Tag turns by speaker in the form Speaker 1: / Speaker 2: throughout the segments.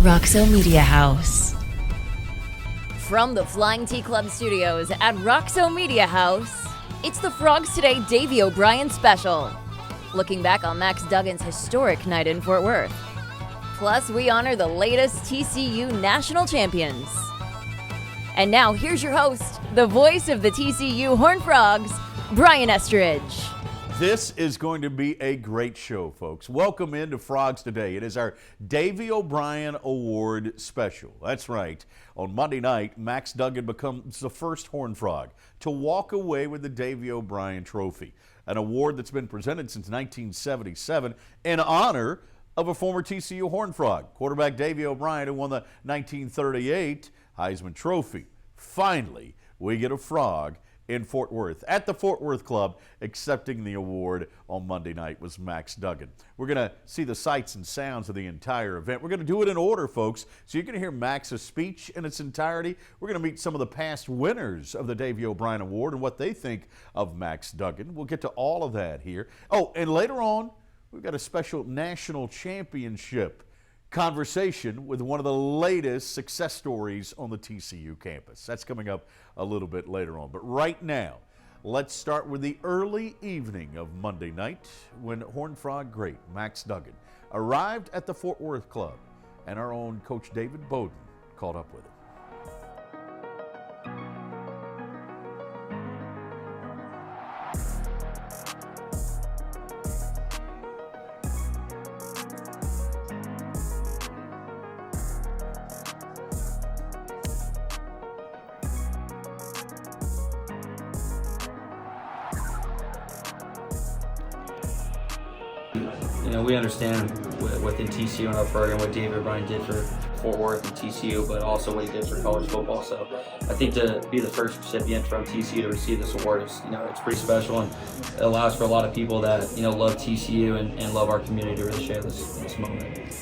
Speaker 1: Roxo Media House.
Speaker 2: From the Flying T Club studios at Roxo Media House, it's the Frogs Today Davey O'Brien special. Looking back on Max Duggan's historic night in Fort Worth. Plus, we honor the latest TCU national champions. And now, here's your host, the voice of the TCU Horned Frogs, Brian Estridge.
Speaker 3: This is going to be a great show, folks. Welcome into Frogs Today. It is our Davey O'Brien Award special. That's right. On Monday night, Max Duggan becomes the first Horned Frog to walk away with the Davey O'Brien Trophy, an award that's been presented since 1977 in honor of a former TCU Horned Frog, quarterback Davey O'Brien, who won the 1938 Heisman Trophy. Finally, we get a frog in Fort Worth. At the Fort Worth Club, accepting the award on Monday night was Max Duggan. We're going to see the sights and sounds of the entire event. We're going to do it in order, folks. So you're going to hear Max's speech in its entirety. We're going to meet some of the past winners of the Davey O'Brien Award and what they think of Max Duggan. We'll get to all of that here. Oh, and later on, we've got a special national championship conversation with one of the latest success stories on the TCU campus. That's coming up a little bit later on. But right now, let's start with the early evening of Monday night when Horned Frog great Max Duggan arrived at the Fort Worth Club, and our own Coach David Bowden caught up with him.
Speaker 4: You know, we understand within TCU and our program what Davey O'Brien did for Fort Worth and TCU, but also what he did for college football. So I think to be the first recipient from TCU to receive this award is, it's pretty special, and it allows for a lot of people that, love TCU and love our community to really share this moment.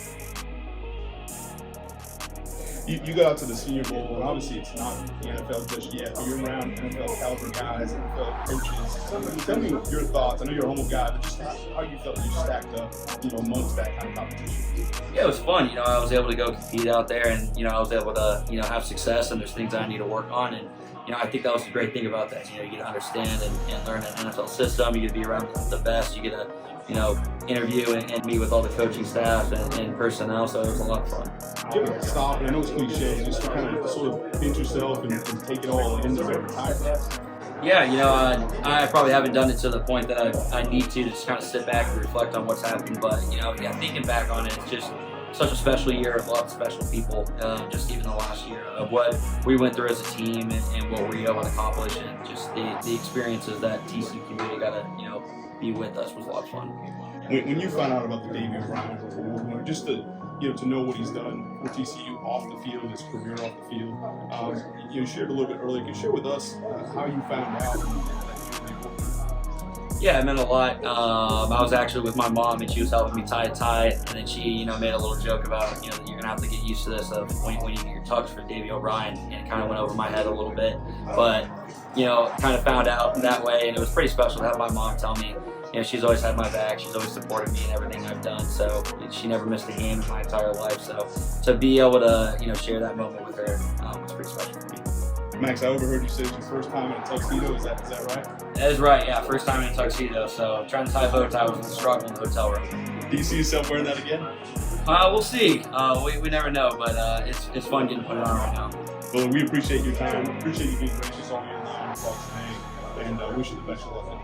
Speaker 5: You got out to the Senior Bowl, and obviously it's not the NFL just yet, but you're around NFL caliber guys, NFL coaches. Tell me your thoughts. I know you're a humble guy, but just how you felt you stacked up, amongst that kind of competition.
Speaker 4: Yeah, it was fun. I was able to go compete out there, and I was able to have success. And there's things I need to work on, and I think that was the great thing about that. You get to understand and learn an NFL system. You get to be around the best. You get to interview and meet with all the coaching staff and personnel. So it was a lot of fun.
Speaker 5: Do you ever stop, and I know it's cliche, just to kind of sort of pinch yourself and take it all in to retire?
Speaker 4: Yeah, I probably haven't done it to the point that I need to just kind of sit back and reflect on what's happened. But, thinking back on it, it's just such a special year of a lot of special people, just even the last year of what we went through as a team and what we were able to accomplish, and just the experiences that TCU community got to, be with us was a lot of fun.
Speaker 5: When you found out about the Davey O'Brien Award, just to know what he's done for TCU off the field, his career off the field, you shared a little bit earlier. Can you share with us how you found out?
Speaker 4: Yeah, it meant a lot. I was actually with my mom, and she was helping me tie a tie, and then she, made a little joke about, that you're gonna have to get used to this of when you get your tux for Davey O'Brien, and it kind of went over my head a little bit, but kind of found out that way, and it was pretty special to have my mom tell me. She's always had my back. She's always supported me in everything I've done. So she never missed a game in my entire life. So to be able to, share that moment with her was pretty special for me.
Speaker 5: Max, I overheard you say it's your first time in a tuxedo. Is that right?
Speaker 4: That is right. Yeah, first time in a tuxedo. So trying to tie a bow tie was a struggle in the hotel room.
Speaker 5: Do you see yourself wearing that again?
Speaker 4: We'll see. We never know, but it's fun getting put it on right now.
Speaker 5: Well, we appreciate your time. Appreciate you being gracious on your time, Fox today, and wish you the best of luck.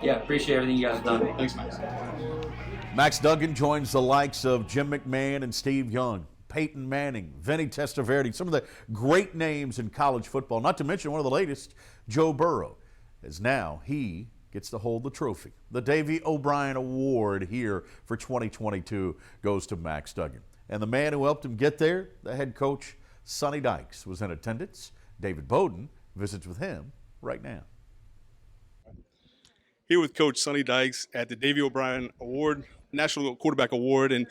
Speaker 4: Yeah, appreciate everything you guys have done.
Speaker 5: Thanks, Max.
Speaker 3: Max Duggan joins the likes of Jim McMahon and Steve Young, Peyton Manning, Vinny Testaverde, some of the great names in college football, not to mention one of the latest, Joe Burrow, as now he gets to hold the trophy. The Davey O'Brien Award here for 2022 goes to Max Duggan. And the man who helped him get there, the head coach, Sonny Dykes, was in attendance. David Bowden visits with him right now.
Speaker 5: Here with Coach Sonny Dykes at the Davey O'Brien Award, National Quarterback Award. And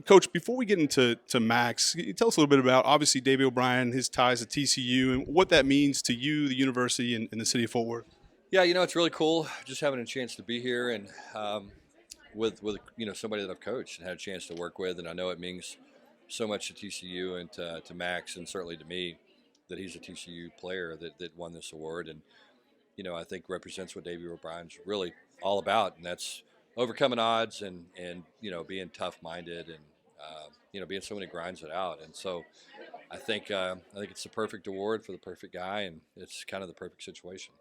Speaker 5: Coach, before we get into Max, can you tell us a little bit about, obviously, Davey O'Brien, his ties to TCU, and what that means to you, the university, and the city of Fort Worth?
Speaker 6: Yeah, it's really cool just having a chance to be here and with somebody that I've coached and had a chance to work with. And I know it means so much to TCU and to Max, and certainly to me, that he's a TCU player that won this award. And I think represents what Davey O'Brien's really all about, and that's overcoming odds and being tough-minded and being someone who grinds it out. And so I think it's the perfect award for the perfect guy, and it's kind of the perfect situation.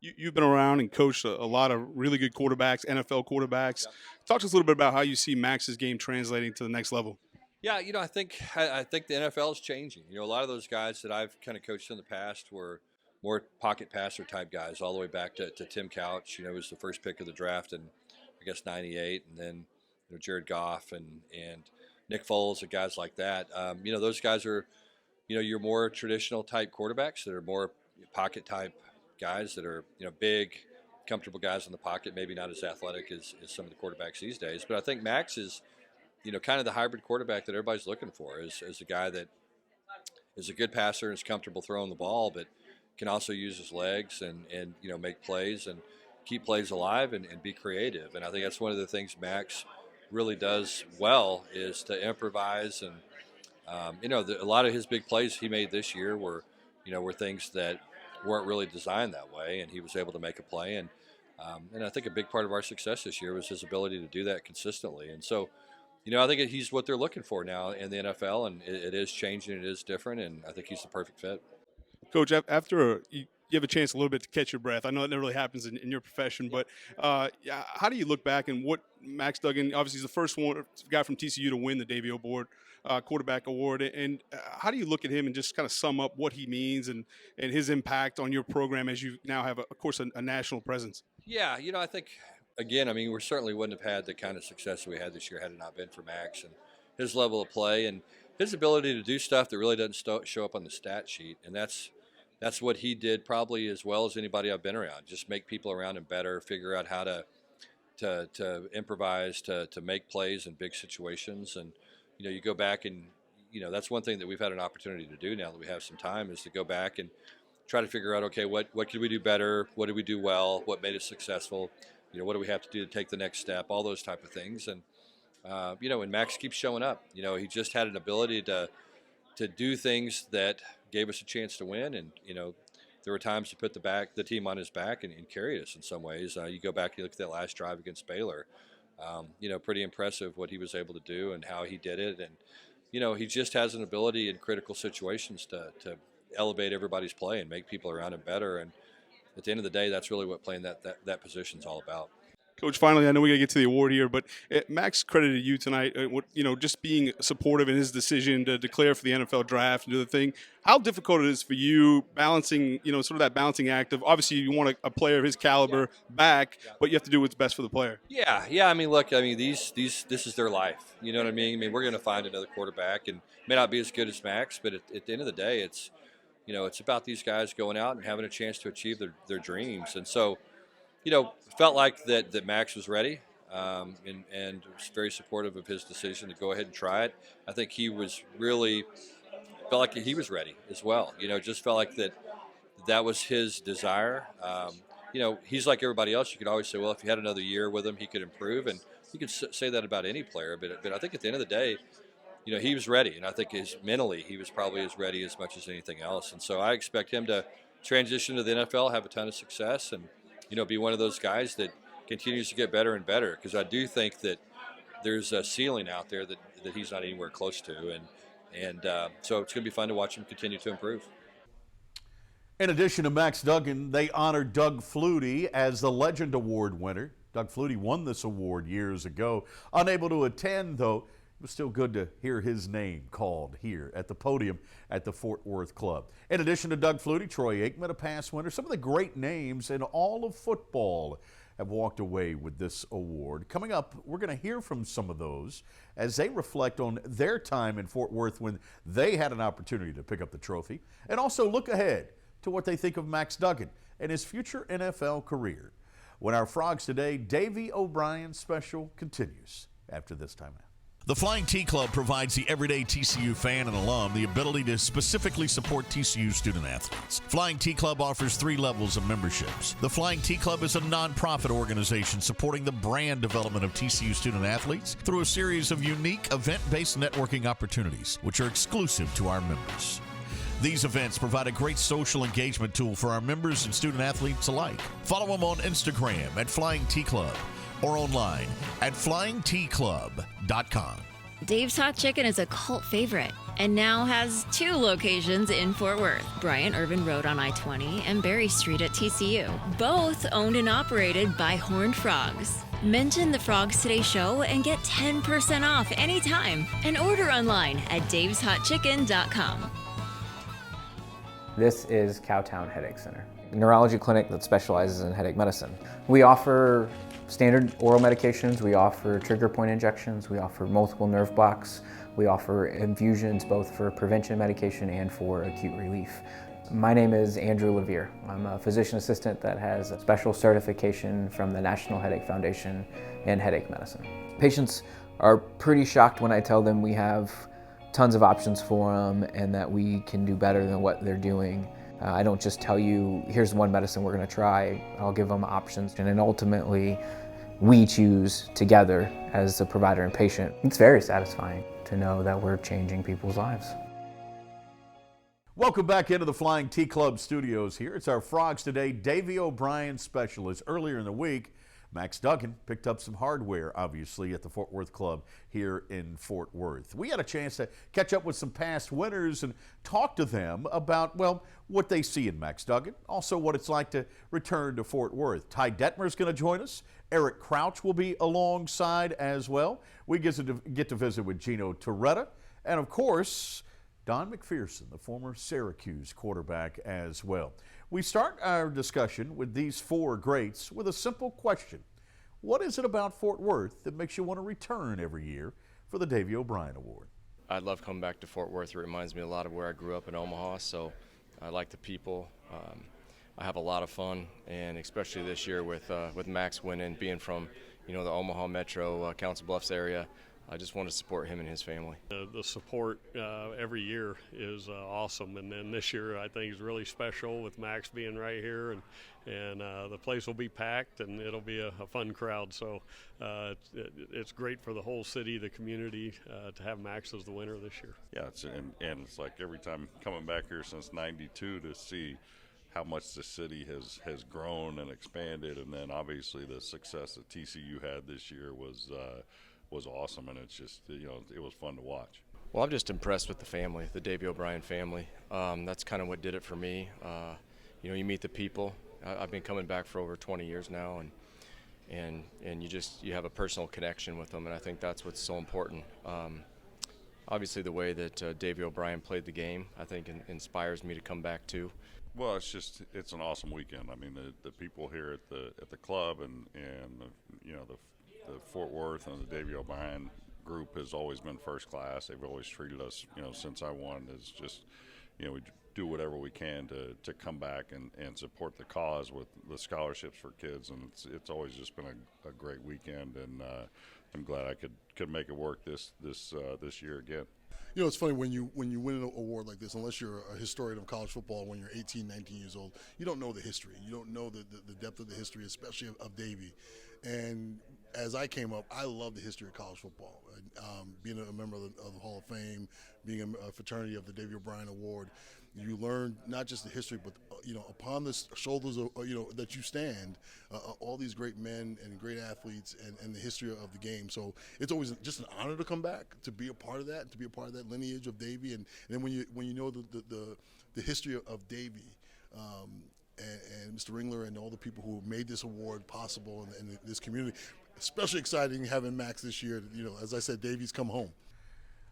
Speaker 5: You've been around and coached a lot of really good quarterbacks, NFL quarterbacks. Talk to us a little bit about how you see Max's game translating to the next level.
Speaker 6: Yeah, I think the NFL is changing. A lot of those guys that I've kind of coached in the past were more pocket passer type guys, all the way back to Tim Couch. Was the first pick of the draft in, I guess, '98, and then Jared Goff and Nick Foles and guys like that. Those guys are, your more traditional type quarterbacks that are more pocket type guys that are big, comfortable guys in the pocket, maybe not as athletic as some of the quarterbacks these days. But I think Max is kind of the hybrid quarterback that everybody's looking for, is a guy that is a good passer and is comfortable throwing the ball, but can also use his legs and make plays and keep plays alive and be creative. And I think that's one of the things Max really does well, is to improvise. And a lot of his big plays he made this year were things that weren't really designed that way, and he was able to make a play. And I think a big part of our success this year was his ability to do that consistently. And so I think he's what they're looking for now in the NFL, and it is changing, it is different, and I think he's the perfect fit.
Speaker 5: Coach, after you have a chance a little bit to catch your breath, I know that never really happens in your profession, but how do you look back and what Max Duggan, obviously he's the first guy from TCU to win the Davey Quarterback Award, and how do you look at him and just kind of sum up what he means and his impact on your program as you now have, of course, a national presence?
Speaker 6: Yeah, I think, again, we certainly wouldn't have had the kind of success we had this year had it not been for Max and his level of play and his ability to do stuff that really doesn't show up on the stat sheet. And that's what he did probably as well as anybody I've been around. Just make people around him better, figure out how to improvise, to make plays in big situations. And, you go back and, that's one thing that we've had an opportunity to do now that we have some time, is to go back and try to figure out, okay, what could we do better? What did we do well? What made us successful? What do we have to do to take the next step? All those type of things. And, and Max keeps showing up. He just had an ability to do things that gave us a chance to win. And, there were times to put the team on his back and carry us in some ways. You go back and you look at that last drive against Baylor. Pretty impressive what he was able to do and how he did it. And, he just has an ability in critical situations to elevate everybody's play and make people around him better. And at the end of the day, that's really what playing that position is all about.
Speaker 5: Coach, finally, I know we got to get to the award here, but Max credited you tonight, just being supportive in his decision to declare for the NFL draft and do the thing. How difficult it is for you balancing, sort of that balancing act of, obviously you want a player of his caliber back, but you have to do what's best for the player.
Speaker 6: Yeah. Look, this is their life. You know what I mean? We're going to find another quarterback, and may not be as good as Max, but at the end of the day, it's about these guys going out and having a chance to achieve their dreams. And so, felt like that Max was ready and was very supportive of his decision to go ahead and try it. I think he was felt like he was ready as well. Just felt like that was his desire. He's like everybody else. You could always say, well, if you had another year with him, he could improve. And you could say that about any player. But I think at the end of the day, he was ready. And I think mentally he was probably as ready as much as anything else. And so I expect him to transition to the NFL, have a ton of success, and be one of those guys that continues to get better and better, because I do think that there's a ceiling out there that he's not anywhere close to, and so it's going to be fun to watch him continue to improve.
Speaker 3: In addition to Max Duggan, they honored Doug Flutie as the Legend Award winner. Doug Flutie won this award years ago. Unable to attend, though, it was still good to hear his name called here at the podium at the Fort Worth Club. In addition to Doug Flutie, Troy Aikman, a past winner, some of the great names in all of football have walked away with this award. Coming up, we're going to hear from some of those as they reflect on their time in Fort Worth when they had an opportunity to pick up the trophy, and also look ahead to what they think of Max Duggan and his future NFL career. When our Frogs Today Davey O'Brien special continues after this timeout. The Flying T Club provides the everyday TCU fan and alum the ability to specifically support TCU student athletes. Flying T Club offers 3 levels of memberships. The Flying T Club is a nonprofit organization supporting the brand development of TCU student athletes through a series of unique event-based networking opportunities, which are exclusive to our members. These events provide a great social engagement tool for our members and student athletes alike. Follow them on Instagram at Flying T Club or online at flyingtclub.com.
Speaker 2: Dave's Hot Chicken is a cult favorite and now has 2 locations in Fort Worth, Bryant Irvin Road on I-20 and Berry Street at TCU, both owned and operated by Horned Frogs. Mention the Frogs Today show and get 10% off anytime and order online at daveshotchicken.com.
Speaker 7: This is Cowtown Headache Center, a neurology clinic that specializes in headache medicine. We offer standard oral medications, we offer trigger point injections, we offer multiple nerve blocks, we offer infusions both for prevention medication and for acute relief. My name is Andrew Levere. I'm a physician assistant that has a special certification from the National Headache Foundation in headache medicine. Patients are pretty shocked when I tell them we have tons of options for them and that we can do better than what they're doing. I don't just tell you, here's one medicine we're going to try. I'll give them options, and then ultimately we choose together as the provider and patient. It's very satisfying to know that we're changing people's lives.
Speaker 3: Welcome back into the Flying T Club studios here. It's our Frogs Today Davey O'Brien specialist. Earlier in the week, Max Duggan picked up some hardware, obviously, at the Fort Worth Club here in Fort Worth. We had a chance to catch up with some past winners and talk to them about, well, what they see in Max Duggan, also what it's like to return to Fort Worth. Ty Detmer's going to join us. Eric Crouch will be alongside as well. We get to visit with Gino Torretta, and of course, Don McPherson, the former Syracuse quarterback as well. We start our discussion with these 4 greats with a simple question. What is it about Fort Worth that makes you want to return every year for the Davey O'Brien Award?
Speaker 8: I love coming back to Fort Worth. It reminds me a lot of where I grew up in Omaha, so I like the people. I have a lot of fun, and especially this year with Max winning, being from the Omaha Metro, Council Bluffs area. I just want to support him and his family.
Speaker 9: The support every year is awesome, and then this year I think is really special with Max being right here, and the place will be packed, and it'll be a fun crowd. So it's great for the whole city, the community, to have Max as the winner this year.
Speaker 10: Yeah, and it's like every time coming back here since '92 to see how much the city has grown and expanded, and then obviously the success that TCU had this year was awesome, and it's just it was fun to watch.
Speaker 8: Well, I'm just impressed with the family, the Davey O'Brien family. That's kind of what did it for me. You meet the people. I've been coming back for over 20 years now, and you have a personal connection with them, and I think that's what's so important. Obviously, the way that Davey O'Brien played the game, I think, inspires me to come back too.
Speaker 10: Well, it's an awesome weekend. I mean, the people here at the club and the Fort Worth and the Davey O'Brien group has always been first class. They've always treated us, since I won, as just, we do whatever we can to come back and support the cause with the scholarships for kids, and it's always just been a great weekend, and I'm glad I could make it work this year again.
Speaker 11: It's funny when you win an award like this, unless you're a historian of college football when you're 18, 19 years old, you don't know the history. You don't know the depth of the history, especially of Davey. And as I came up, I love the history of college football. Being a member of the Hall of Fame, being a fraternity of the Davey O'Brien Award, you learn not just the history, but upon the shoulders of that you stand, all these great men and great athletes, and the history of the game. So it's always just an honor to come back, to be a part of that, to be a part of that lineage of Davey, and then when you know the history of Davey. And Mr. Ringler and all the people who made this award possible in this community. Especially exciting having Max this year. As I said, Davey's come home.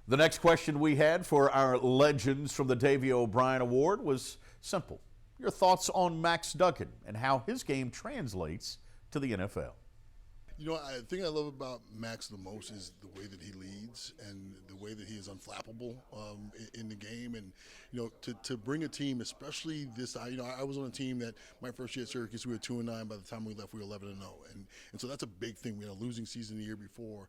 Speaker 3: The next question we had for our legends from the Davey O'Brien Award was simple. Your thoughts on Max Duggan and how his game translates to the NFL.
Speaker 11: I think I love about Max the most is the way that he leads and the way that he is unflappable in the game. And, to bring a team, especially this, I was on a team that my first year at Syracuse, we were 2-9. By the time we left, we were 11-0. And so that's a big thing. We had a losing season the year before.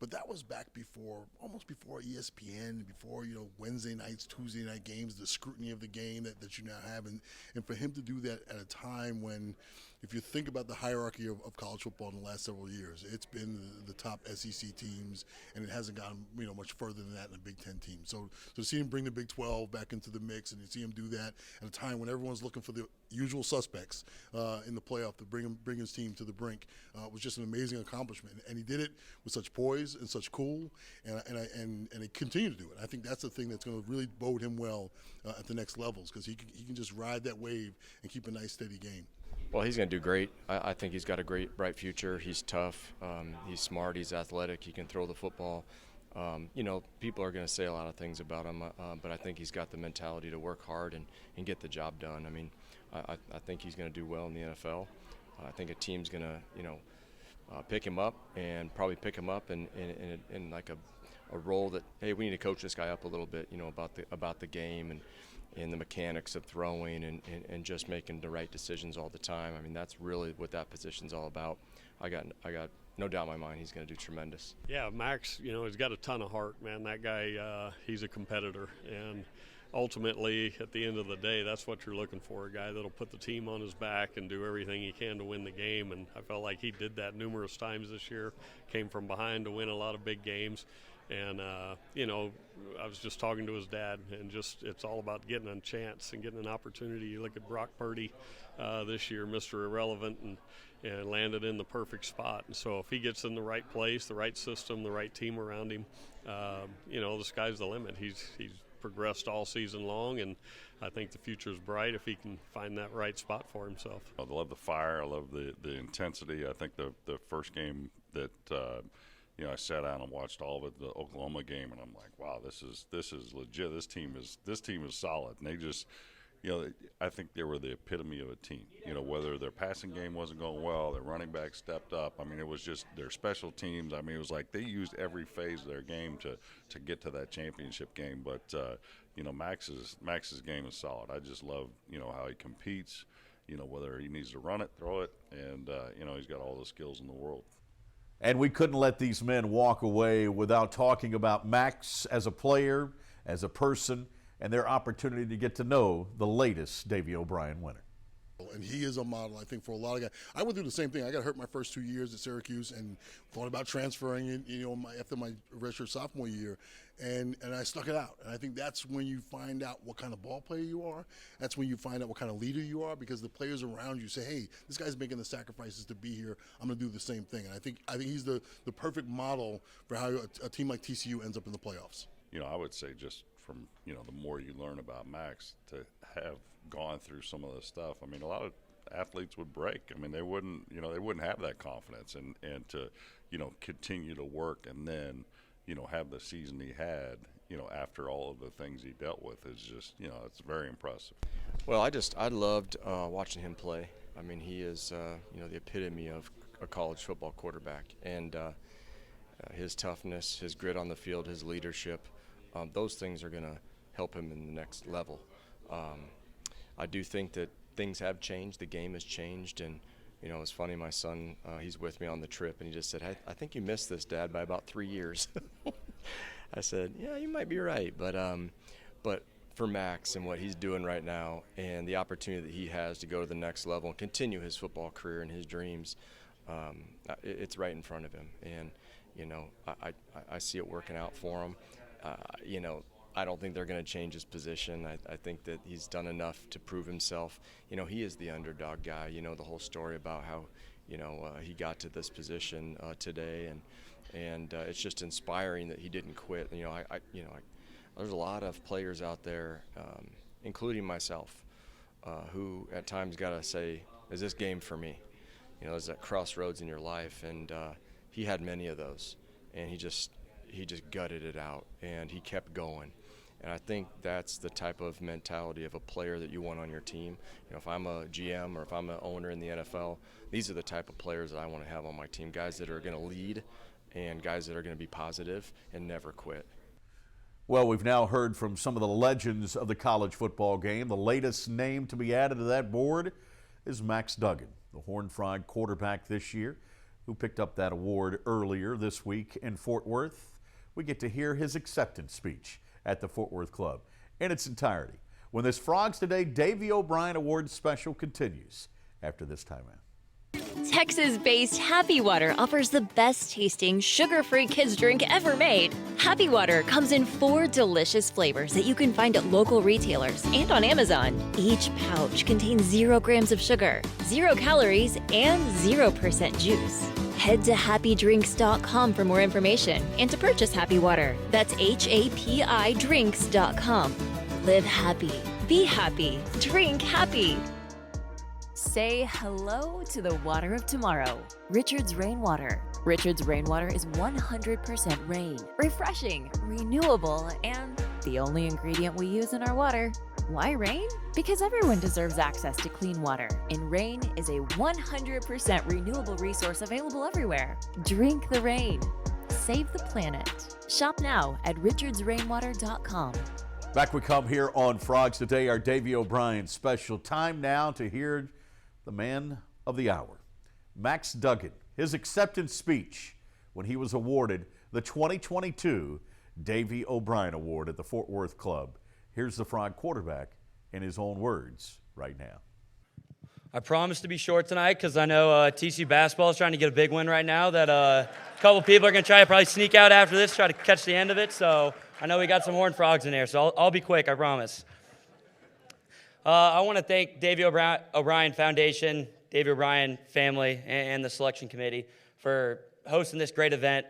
Speaker 11: But that was back before, almost before ESPN, before, Wednesday nights, Tuesday night games, the scrutiny of the game that you now have. And for him to do that at a time when, if you think about the hierarchy of college football in the last several years, it's been the top SEC teams, and it hasn't gotten much further than that in the Big Ten team. So to see him bring the Big 12 back into the mix, and to see him do that at a time when everyone's looking for the usual suspects in the playoff to bring his team to the brink was just an amazing accomplishment. And he did it with such poise and such cool, and he continued to do it. I think that's the thing that's going to really bode him well at the next levels, because he can just ride that wave and keep a nice steady game.
Speaker 8: Well, he's going to do great. I think he's got a great, bright future. He's tough. He's smart. He's athletic. He can throw the football. People are going to say a lot of things about him, but I think he's got the mentality to work hard and get the job done. I mean, I think he's going to do well in the NFL. I think a team's going to, pick him up and probably pick him up in like a role that, hey, we need to coach this guy up a little bit, about the game and the mechanics of throwing and just making the right decisions all the time. I mean, that's really what that position's all about. I got no doubt in my mind he's going to do tremendous.
Speaker 9: Yeah, Max, he's got a ton of heart, man. That guy, he's a competitor. And ultimately, at the end of the day, that's what you're looking for, a guy that'll put the team on his back and do everything he can to win the game. And I felt like he did that numerous times this year, came from behind to win a lot of big games. And, I was just talking to his dad, and it's all about getting a chance and getting an opportunity. You look at Brock Purdy this year, Mr. Irrelevant, and landed in the perfect spot. And so if he gets in the right place, the right system, the right team around him, the sky's the limit. He's progressed all season long, and I think the future's bright if he can find that right spot for himself.
Speaker 10: I love the fire. I love the intensity. I think the first game that I sat down and watched all of it, the Oklahoma game, and I'm like, wow, this is legit. This team is solid, and they just, I think they were the epitome of a team. Whether their passing game wasn't going well, their running back stepped up. I mean, it was just their special teams. I mean, it was like they used every phase of their game to get to that championship game. But Max's game is solid. I just love how he competes. Whether he needs to run it, throw it, and he's got all the skills in the world.
Speaker 3: And we couldn't let these men walk away without talking about Max as a player, as a person, and their opportunity to get to know the latest Davey O'Brien winner.
Speaker 11: And he is a model, I think, for a lot of guys. I went through the same thing. I got hurt my first 2 years at Syracuse and thought about transferring it, after my redshirt sophomore year, and I stuck it out. And I think that's when you find out what kind of ball player you are. That's when you find out what kind of leader you are, because the players around you say, hey, this guy's making the sacrifices to be here. I'm going to do the same thing. And I think he's the perfect model for how a team like TCU ends up in the playoffs.
Speaker 10: I would say just from, the more you learn about Max, to have gone through some of this stuff. I mean, a lot of athletes would break. I mean, they wouldn't have that confidence and to, continue to work and then, have the season he had, after all of the things he dealt with is just, it's very impressive.
Speaker 8: Well, I loved watching him play. I mean, he is, the epitome of a college football quarterback, and his toughness, his grit on the field, his leadership, those things are going to help him in the next level. I do think that things have changed. The game has changed, and it's funny. My son, he's with me on the trip, and he just said, I think you missed this, Dad, by about 3 years. I said, yeah, you might be right, but for Max and what he's doing right now, and the opportunity that he has to go to the next level and continue his football career and his dreams, it's right in front of him, and I see it working out for him. I don't think they're going to change his position. I think that he's done enough to prove himself. He is the underdog guy. The whole story about how, he got to this position today, and it's just inspiring that he didn't quit. There's a lot of players out there, including myself, who at times got to say, is this game for me? There's that crossroads in your life, and he had many of those, and he just gutted it out, and he kept going. And I think that's the type of mentality of a player that you want on your team. If I'm a GM or if I'm an owner in the NFL, these are the type of players that I want to have on my team, guys that are going to lead and guys that are going to be positive and never quit.
Speaker 3: Well, we've now heard from some of the legends of the college football game. The latest name to be added to that board is Max Duggan, the Horned Frog quarterback this year. who picked up that award earlier this week in Fort Worth. We get to hear his acceptance speech at the Fort Worth Club in its entirety when this Frogs Today Davey O'Brien Award special continues after this timeout.
Speaker 2: Texas-based Happy Water offers the best-tasting, sugar-free kids drink ever made. Happy Water comes in 4 delicious flavors that you can find at local retailers and on Amazon. Each pouch contains 0 grams of sugar, 0 calories, and 0% juice. Head to happydrinks.com for more information and to purchase Happy Water. That's HAPI drinks.com. Live happy, be happy, drink happy. Say hello to the water of tomorrow. Richard's Rainwater. Richard's Rainwater is 100% rain, refreshing, renewable, and the only ingredient we use in our water. Why rain? Because everyone deserves access to clean water, and rain is a 100% renewable resource available everywhere. Drink the rain. Save the planet. Shop now at richardsrainwater.com.
Speaker 3: Back we come here on Frogs Today, our Davey O'Brien special. Time now to hear the man of the hour, Max Duggan, his acceptance speech when he was awarded the 2022 Davey O'Brien Award at the Fort Worth Club. Here's the Frog quarterback in his own words right now.
Speaker 12: I promise to be short tonight because I know TCU basketball is trying to get a big win right now that a couple people are going to try to probably sneak out after this, try to catch the end of it. So I know we got some Horned Frogs in there, so I'll be quick, I promise. I want to thank Davey O'Brien Foundation, Davey O'Brien family, and the selection committee for hosting this great event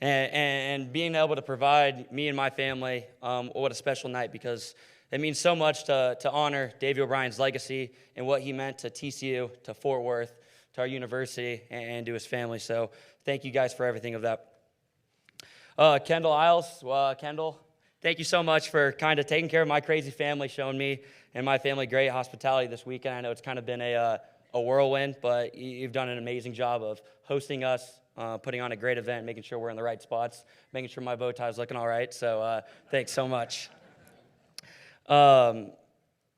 Speaker 12: and being able to provide me and my family what a special night, because it means so much to honor Davey O'Brien's legacy and what he meant to TCU, to Fort Worth, to our university, and to his family. So thank you guys for everything of that. Kendall Isles, Kendall, thank you so much for kind of taking care of my crazy family, showing me and my family great hospitality this weekend. I know it's kind of been a whirlwind, but you've done an amazing job of hosting us, putting on a great event, making sure we're in the right spots, making sure my bow tie is looking all right. So thanks so much.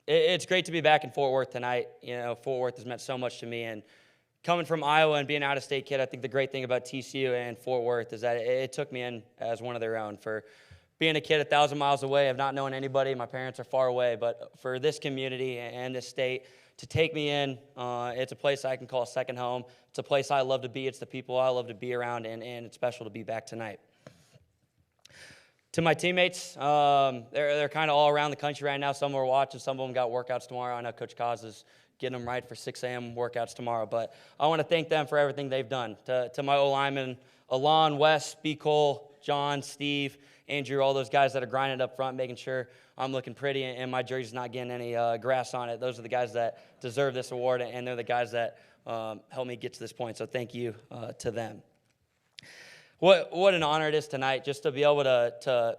Speaker 12: It's great to be back in Fort Worth tonight. You know, Fort Worth has meant so much to me, and coming from Iowa and being an out-of-state kid, I think the great thing about TCU and Fort Worth is that it took me in as one of their own. For being a kid 1,000 miles away, of not knowing anybody, my parents are far away, but for this community and this state to take me in, it's a place I can call a second home. It's a place I love to be. It's the people I love to be around, and it's special to be back tonight. To my teammates, they're kind of all around the country right now. Some are watching. Some of them got workouts tomorrow. I know Coach Kaz is getting them right for 6 a.m. workouts tomorrow. But I want to thank them for everything they've done. To my O-linemen, Alon, Wes, B. Cole, John, Steve, Andrew, all those guys that are grinding up front, making sure I'm looking pretty and my jersey's not getting any grass on it. Those are the guys that deserve this award, and they're the guys that helped me get to this point. So thank you to them. What an honor it is tonight just to be able to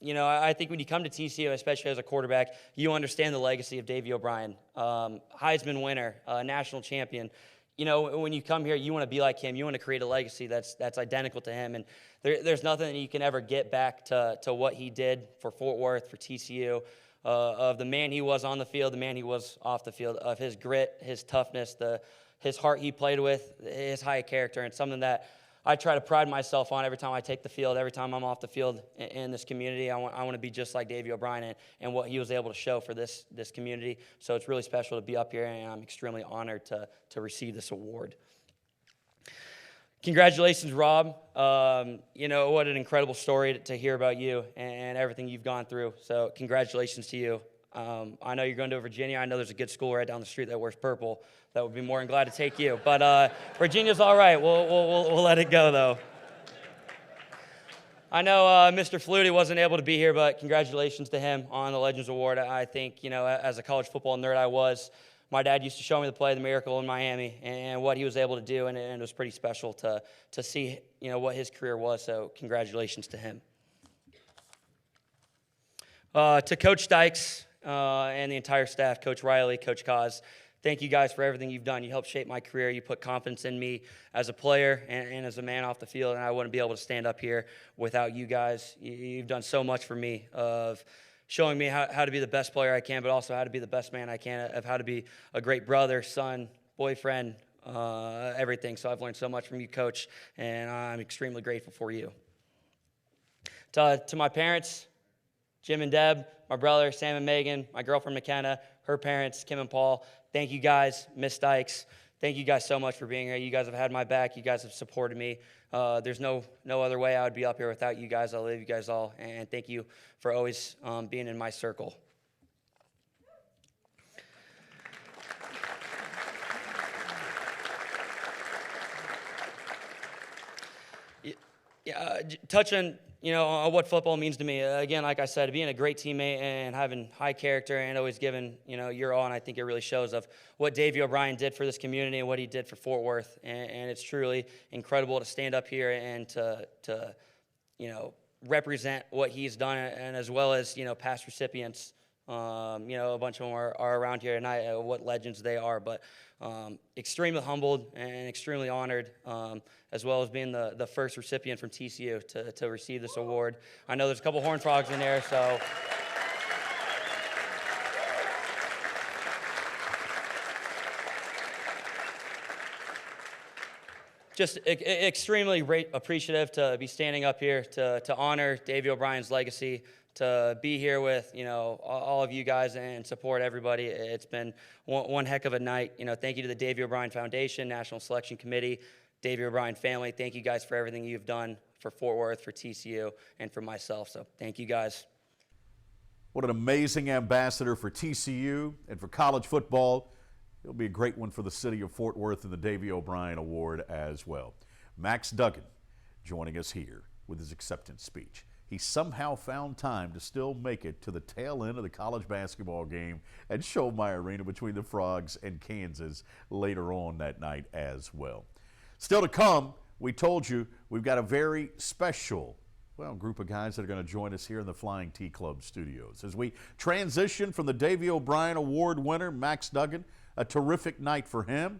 Speaker 12: you know, I think when you come to TCU, especially as a quarterback, you understand the legacy of Davey O'Brien, Heisman winner, national champion. You know, when you come here, you want to be like him. You want to create a legacy that's identical to him. And there's nothing that you can ever get back to what he did for Fort Worth, for TCU, of the man he was on the field, the man he was off the field, of his grit, his toughness, his heart he played with, his high character, and something that I try to pride myself on every time I take the field, every time I'm off the field in this community. I want to be just like Davey O'Brien and what he was able to show for this community. So it's really special to be up here, and I'm extremely honored to receive this award. Congratulations, Rob. You know, what an incredible story to hear about you and everything you've gone through. So congratulations to you. I know you're going to Virginia. I know there's a good school right down the street that wears purple. That would be more than glad to take you. But Virginia's all right. We'll let it go, though. I know Mr. Flutie wasn't able to be here, but congratulations to him on the Legends Award. I think, you know, as a college football nerd I was, my dad used to show me the play, the Miracle in Miami, and what he was able to do, and it was pretty special to see, you know, what his career was. So congratulations to him. To Coach Dykes and the entire staff, Coach Riley, Coach Kaz, thank you guys for everything you've done. You helped shape my career. You put confidence in me as a player and as a man off the field, and I wouldn't be able to stand up here without you guys. You've done so much for me of showing me how to be the best player I can, but also how to be the best man I can, of how to be a great brother, son, boyfriend, everything. So I've learned so much from you, Coach, and I'm extremely grateful for you. To my parents, Jim and Deb, my brother, Sam and Megan, my girlfriend, McKenna, her parents, Kim and Paul, thank you guys, Miss Dykes. Thank you guys so much for being here. You guys have had my back. You guys have supported me. There's no other way I would be up here without you guys. I love you guys all, and thank you for always being in my circle. Yeah, touching, on what football means to me. Again, like I said, being a great teammate and having high character and always giving, your all, and I think it really shows of what Davey O'Brien did for this community and what he did for Fort Worth. And it's truly incredible to stand up here and to represent what he's done, and as well as, past recipients. A bunch of them are around here tonight, what legends they are, but extremely humbled and extremely honored, as well as being the first recipient from TCU to receive this award. I know there's a couple Horned Frogs in there, so. Just extremely appreciative to be standing up here to honor Davey O'Brien's legacy, to be here with, all of you guys and support everybody. It's been one heck of a night. Thank you to the Davey O'Brien Foundation, National Selection Committee, Davey O'Brien family. Thank you guys for everything you've done for Fort Worth, for TCU, and for myself. So thank you guys.
Speaker 3: What an amazing ambassador for TCU and for college football. It'll be a great one for the city of Fort Worth and the Davey O'Brien Award as well. Max Duggan joining us here with his acceptance speech. He somehow found time to still make it to the tail end of the college basketball game at Schollmeyer Arena between the Frogs and Kansas later on that night as well. Still to come, we told you we've got a very special group of guys that are going to join us here in the Flying T Club studios. As we transition from the Davey O'Brien Award winner, Max Duggan, a terrific night for him,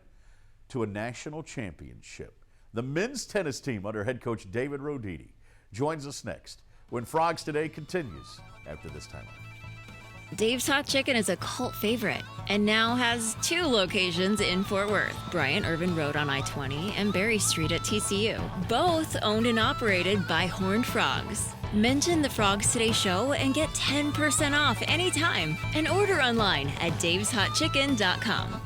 Speaker 3: to a national championship. The men's tennis team under head coach David Roditi joins us next when Frogs Today continues after this time.
Speaker 2: Dave's Hot Chicken is a cult favorite and now has 2 locations in Fort Worth, Bryant Irvin Road on I-20 and Berry Street at TCU, both owned and operated by Horned Frogs. Mention the Frogs Today show and get 10% off anytime, and order online at daveshotchicken.com.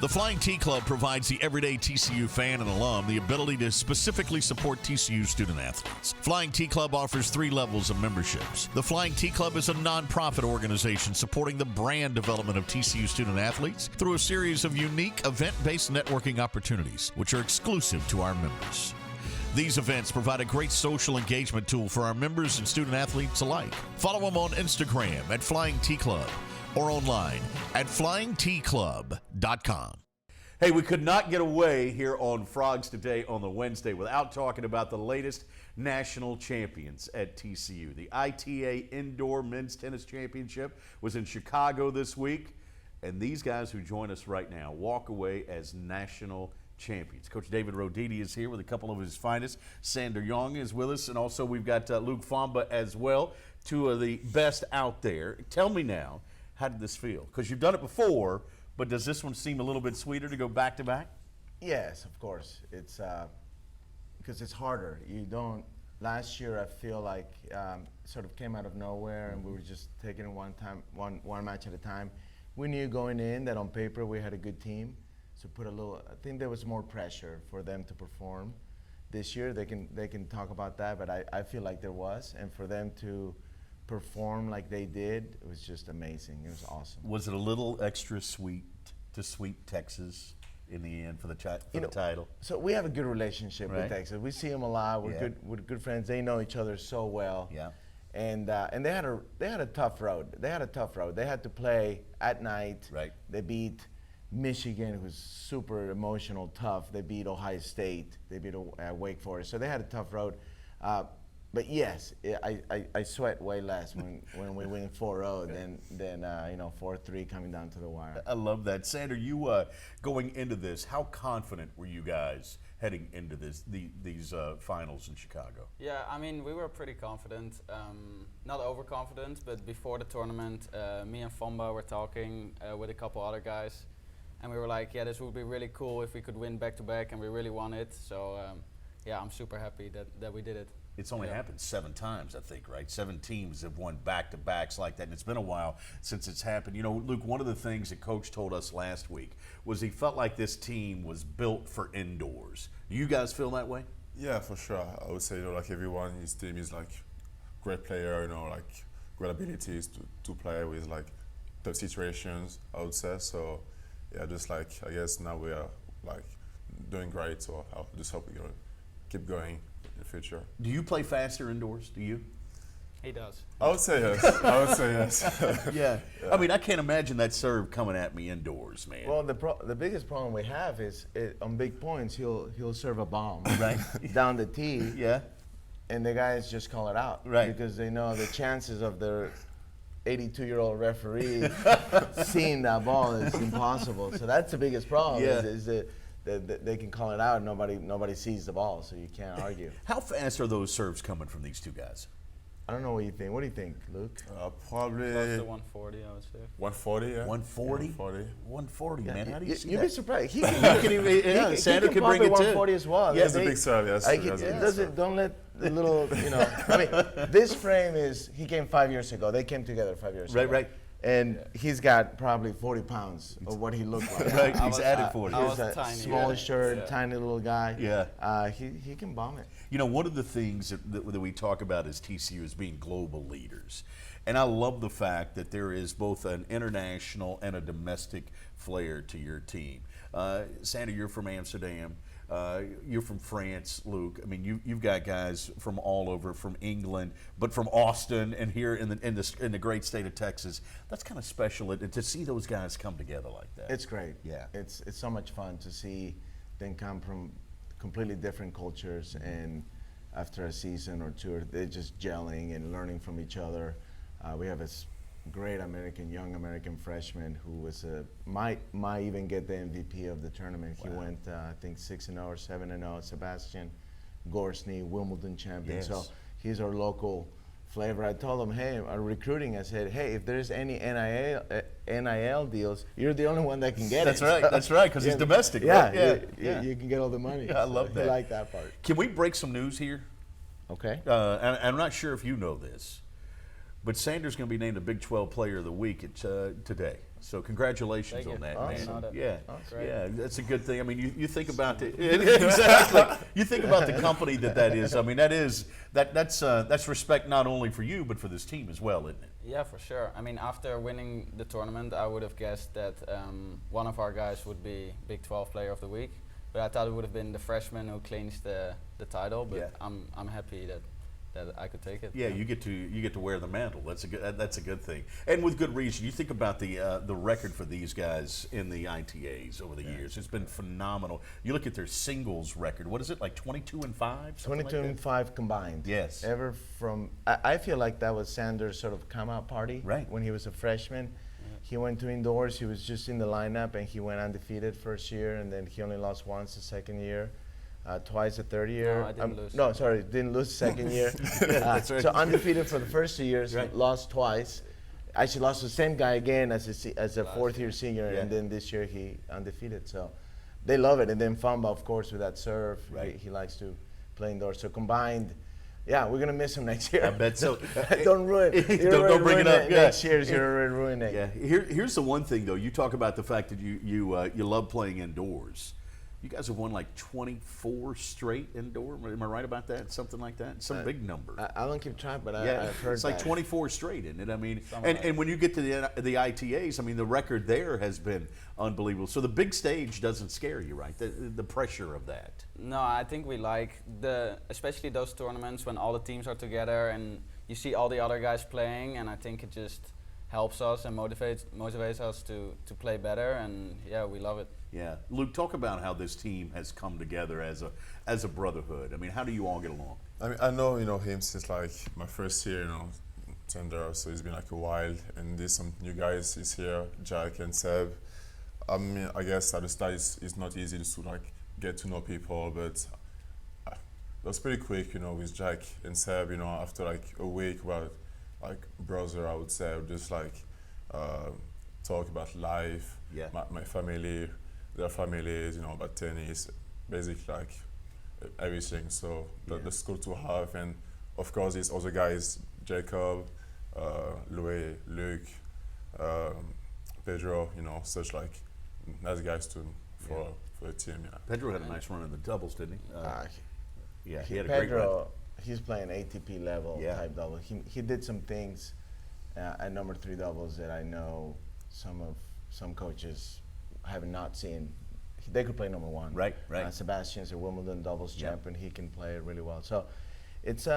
Speaker 3: The Flying T Club provides the everyday TCU fan and alum the ability to specifically support TCU student athletes. Flying T Club offers 3 levels of memberships. The Flying T Club is a nonprofit organization supporting the brand development of TCU student athletes through a series of unique event-based networking opportunities, which are exclusive to our members. These events provide a great social engagement tool for our members and student athletes alike. Follow them on Instagram at Flying T Club or online at flyingtclub.com. Hey, we could not get away here on Frogs Today on the Wednesday without talking about the latest national champions at TCU. The ITA Indoor Men's Tennis Championship was in Chicago this week, and these guys who join us right now walk away as national champions. Coach David Roditi is here with a couple of his finest. Sander Young is with us, and also we've got Luke Famba as well, 2 of the best out there. Tell me now, how did this feel? Because you've done it before, but does this one seem a little bit sweeter to go back to back?
Speaker 13: Yes, of course. It's because it's harder. You don't. Last year, I feel like sort of came out of nowhere, and we were just taking it one match at a time. We knew going in that on paper we had a good team, so I think there was more pressure for them to perform. This year, they can talk about that, but I feel like there was, and for them to perform like they did, it was just amazing. It was awesome.
Speaker 3: Was it a little extra sweet to sweep Texas in the end for the title?
Speaker 13: So we have a good relationship
Speaker 3: Right.
Speaker 13: with Texas. We see them a lot. We're good friends. They know each other so well.
Speaker 3: Yeah.
Speaker 13: And they had a tough road. They had to play at night.
Speaker 3: Right.
Speaker 13: They beat Michigan, who's super emotional, tough. They beat Ohio State. They beat Wake Forest. So they had a tough road. But yes, I sweat way less when we win 4-0 than 4-3 coming down to the wire.
Speaker 3: I love that. Sander, you going into this, how confident were you guys heading into these finals in Chicago?
Speaker 14: Yeah, I mean, we were pretty confident. Not overconfident, but before the tournament, me and Famba were talking with a couple other guys. and we were like, yeah, this would be really cool if we could win back-to-back, and we really won it. So yeah, I'm super happy that we did it.
Speaker 3: It's only happened 7 times, I think, right? 7 teams have won back-to-backs like that, and it's been a while since it's happened. You know, Luke, one of the things that Coach told us last week was he felt like this team was built for indoors. Do you guys feel that way?
Speaker 15: Yeah, for sure. I would say, like everyone, his team is like great player, like great abilities to play with like tough situations, I would say. So yeah, just like I guess now we are like doing great, so I'll just hope we keep going in the future.
Speaker 3: Do you play faster indoors? Do you?
Speaker 14: He does.
Speaker 15: I would say yes. I would say yes.
Speaker 3: Yeah. I mean, I can't imagine that serve coming at me indoors, man.
Speaker 13: Well, the biggest problem we have is on big points he'll serve a bomb right down the tee.
Speaker 3: Yeah.
Speaker 13: And the guys just call it out.
Speaker 3: Right.
Speaker 13: Because they know the chances of their 82-year-old referee seeing that ball is impossible. So that's the biggest problem.
Speaker 3: Yeah.
Speaker 13: Is that they can call it out and nobody sees the ball, so you can't argue.
Speaker 3: How fast are those serves coming from these two guys?
Speaker 13: I don't know what you think. What do you think, Luke?
Speaker 15: Probably
Speaker 14: Close to 140, I would say.
Speaker 15: 140, yeah.
Speaker 3: 140?
Speaker 15: 140.
Speaker 3: 140, man. How do you see
Speaker 13: You'd
Speaker 3: that?
Speaker 13: be surprised.
Speaker 3: He can even, Sandra can bring
Speaker 13: pop
Speaker 3: it too.
Speaker 13: 140 as well.
Speaker 15: Yeah, it's a big serve, yes.
Speaker 13: Don't let the little, I mean, this frame he came 5 years ago. They came together 5 years ago.
Speaker 3: Right.
Speaker 13: And he's got probably 40 pounds of what he looked like.
Speaker 3: Right, he's added 40.
Speaker 13: He's a small shirt, tiny little guy.
Speaker 3: Yeah.
Speaker 13: He can bomb it.
Speaker 3: You know, one of the things that we talk about as TCU is being global leaders. And I love the fact that there is both an international and a domestic flair to your team. Sandra, you're from Amsterdam. You're from France, Luke. I mean, you've got guys from all over, from England, but from Austin and here in the great state of Texas. That's kind of special to see those guys come together like that.
Speaker 13: It's great.
Speaker 3: Yeah.
Speaker 13: It's so much fun to see them come from completely different cultures, and after a season or two, they're just gelling and learning from each other. We have a great young American freshman who was might even get the MVP of the tournament. Wow. He went, I think, 6-0 or 7-0. Sebastian Gorsny, Wimbledon champion.
Speaker 3: Yes.
Speaker 13: So he's our local flavor. I told him, hey, our recruiting, I said, hey, if there's any NIL deals, you're the only one that can get
Speaker 3: That's
Speaker 13: it.
Speaker 3: right. That's right, because he's domestic.
Speaker 13: Yeah,
Speaker 3: right?
Speaker 13: You can get all the money.
Speaker 3: Yeah, I love that.
Speaker 13: I like that part.
Speaker 3: Can we break some news here?
Speaker 13: Okay.
Speaker 3: And I'm not sure if you know this, but Sanders going to be named a Big 12 Player of the Week today. So congratulations on that, man. Yeah, yeah, that's a good thing. I mean, you think about exactly. You think about the company that is. I mean, that's respect not only for you but for this team as well, isn't it?
Speaker 14: Yeah, for sure. I mean, after winning the tournament, I would have guessed that one of our guys would be Big 12 Player of the Week. But I thought it would have been the freshman who clinched the title. But I'm happy that I could take it.
Speaker 3: Yeah, you get to wear the mantle. That's a good thing, and with good reason. You think about the record for these guys in the ITAs over the years. It's been phenomenal. You look at their singles record. What is it, like 22-5?
Speaker 13: 22-5 combined.
Speaker 3: Yes.
Speaker 13: Ever from I feel like that was Sanders' sort of come-out party.
Speaker 3: Right.
Speaker 13: When he was a freshman. He went to indoors. He was just in the lineup, and he went undefeated first year, and then he only lost once the second year. Twice the third year.
Speaker 14: No, I didn't lose.
Speaker 13: No, sorry, didn't lose the second year.
Speaker 3: That's right.
Speaker 13: So undefeated for the first 2 years,
Speaker 3: right.
Speaker 13: Lost twice. Actually lost the same guy again as a fourth-year senior, and then this year he undefeated. So they love it. And then Famba, of course, with that serve,
Speaker 3: right.
Speaker 13: he likes to play indoors. So combined, yeah, we're gonna miss him next year.
Speaker 3: I bet so.
Speaker 13: Don't ruin it.
Speaker 3: Don't bring it up.
Speaker 13: Next year's you're already ruining it.
Speaker 3: Yeah. Here's the one thing though. You talk about the fact that you love playing indoors. You guys have won like 24 straight indoor. Am I right about that? Something like that? Some big number.
Speaker 13: I don't keep track, but
Speaker 3: yeah,
Speaker 13: I've heard
Speaker 3: it's like
Speaker 13: that.
Speaker 3: 24 straight, isn't it? I mean, and when you get to the ITAs, I mean, the record there has been unbelievable. So the big stage doesn't scare you, right? The pressure of that.
Speaker 14: No, I think we like especially those tournaments when all the teams are together and you see all the other guys playing, and I think it just helps us and motivates us to play better, and yeah, we love it.
Speaker 3: Yeah, Luke, talk about how this team has come together as a brotherhood. I mean, how do you all get along?
Speaker 15: I mean, I know him since like my first year, tender. So it's been like a while, and there's some new guys is here, Jack and Seb. I mean, I guess at the start it's not easy to like get to know people, but it was pretty quick, with Jack and Seb. After like a week, well, like brother, I would say, just like talk about life, my family, their families, you know, about tennis, basically like everything. So that's cool to have. And of course, these other guys, Jacob, Louis, Luke, Pedro, you know, such like nice guys too for the team. Yeah.
Speaker 3: Pedro had a nice run in the doubles, didn't he? He had a
Speaker 13: Pedro,
Speaker 3: great run.
Speaker 13: He's playing ATP level type double. He did some things at number 3 doubles that I know some coaches have not seen. They could play number 1.
Speaker 3: Right.
Speaker 13: Sebastian's a Wimbledon doubles champion. He can play it really well. So it's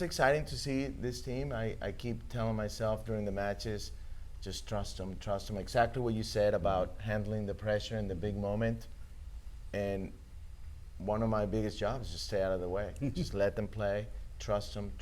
Speaker 13: exciting to see this team. I keep telling myself during the matches, just trust them. Exactly what you said about handling the pressure in the big moment. And one of my biggest jobs is just stay out of the way. Just let them play, trust them,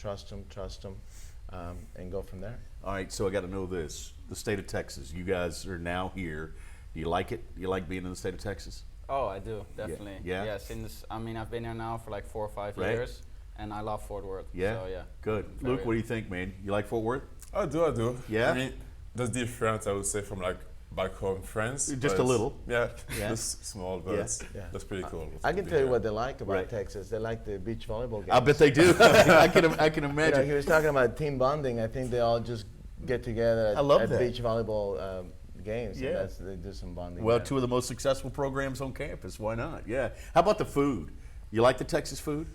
Speaker 13: and go from there.
Speaker 3: All right, so I got to know this. The state of Texas, you guys are now here. Do you like it? Do you like being in the state of Texas?
Speaker 14: Oh, I do, definitely.
Speaker 3: Yeah?
Speaker 14: Since, I mean, I've been here now for like 4 or 5 years, and I love Fort Worth.
Speaker 3: Yeah?
Speaker 14: So, yeah.
Speaker 3: Good. Luke, what do you think, man? You like Fort Worth?
Speaker 15: I do.
Speaker 3: Yeah?
Speaker 15: I mean, that's different, I would say, from like back home France.
Speaker 3: Just a little.
Speaker 15: Yeah, just small, but that's pretty cool.
Speaker 13: I can tell you what they like about Texas. They like the beach volleyball games.
Speaker 3: I bet they do. I can imagine.
Speaker 13: You know, he was talking about team bonding. I think they all just get together at beach volleyball games.
Speaker 3: Yeah.
Speaker 13: And they do some bonding.
Speaker 3: Well, 2 of the most successful programs on campus. Why not? Yeah. How about the food? You like the Texas food?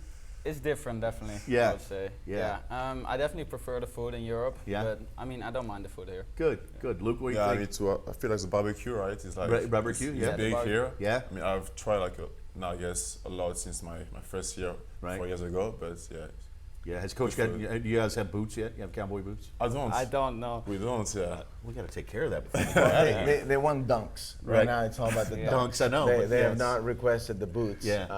Speaker 14: It's different, definitely.
Speaker 3: Yeah.
Speaker 14: I would say.
Speaker 3: Yeah.
Speaker 14: I definitely prefer the food in Europe.
Speaker 3: Yeah.
Speaker 14: But I mean, I don't mind the food here.
Speaker 3: Good. Luke, what do you think?
Speaker 15: Me too. I feel like the barbecue, right? It's like
Speaker 3: barbecue.
Speaker 15: It's big here.
Speaker 3: Yeah.
Speaker 15: I mean, I've tried like now I guess a lot since my first year 4 years ago, but yeah.
Speaker 3: Yeah. Has Coach got? Do you guys have boots yet? You have cowboy boots?
Speaker 15: I don't
Speaker 14: know.
Speaker 15: We don't. Yeah.
Speaker 3: We got to take care of that.
Speaker 13: They want dunks. Right now, it's all about the
Speaker 3: dunks. I know.
Speaker 13: They have not requested the boots yet.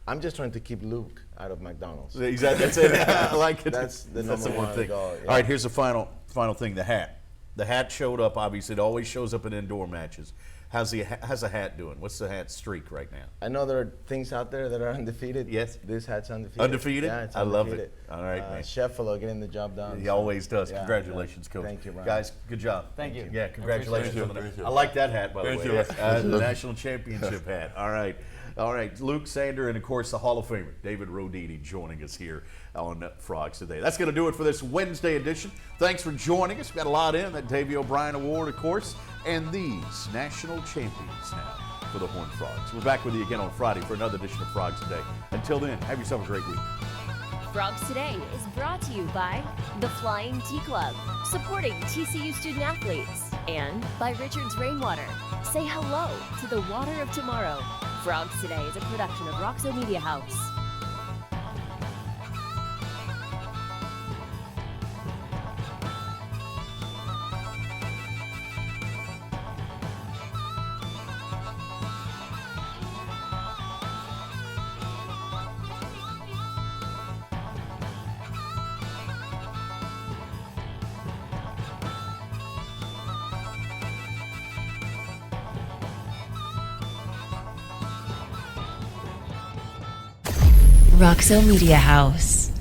Speaker 13: I'm just trying to keep Luke out of McDonald's.
Speaker 3: Exactly. That's it. I like it.
Speaker 13: That's the number one
Speaker 3: thing.
Speaker 13: goal. Yeah.
Speaker 3: All right. Here's the final thing. The hat. The hat showed up. Obviously, it always shows up in indoor matches. How's the hat doing? What's the hat streak right now?
Speaker 13: I know there are things out there that are undefeated.
Speaker 3: Yes.
Speaker 13: This hat's undefeated.
Speaker 3: Undefeated?
Speaker 13: Yeah, it's
Speaker 3: I
Speaker 13: undefeated.
Speaker 3: love it. All right, man.
Speaker 13: Sheffalo getting the job done.
Speaker 3: He always does. Congratulations, Coach.
Speaker 13: Thank you, Brian.
Speaker 3: Guys, good job.
Speaker 14: Thank you.
Speaker 3: Yeah, congratulations.
Speaker 15: Thank you.
Speaker 3: I like that hat, by the way.
Speaker 15: Thank you.
Speaker 3: The national championship hat. All right. Luke Sander and, of course, the Hall of Famer, David Rodini, joining us here on Frogs Today. That's going to do it for this Wednesday edition. Thanks for joining us. We've got a lot in. That Davey O'Brien Award, of course, and these national champions now for the Horned Frogs. We're back with you again on Friday for another edition of Frogs Today. Until then, have yourself a great week.
Speaker 16: Frogs Today is brought to you by the Flying Tea Club, supporting TCU student athletes, and by Richard's Rainwater. Say hello to the water of tomorrow. Frogs Today is a production of Roxo Media House.
Speaker 1: Roxo Media House.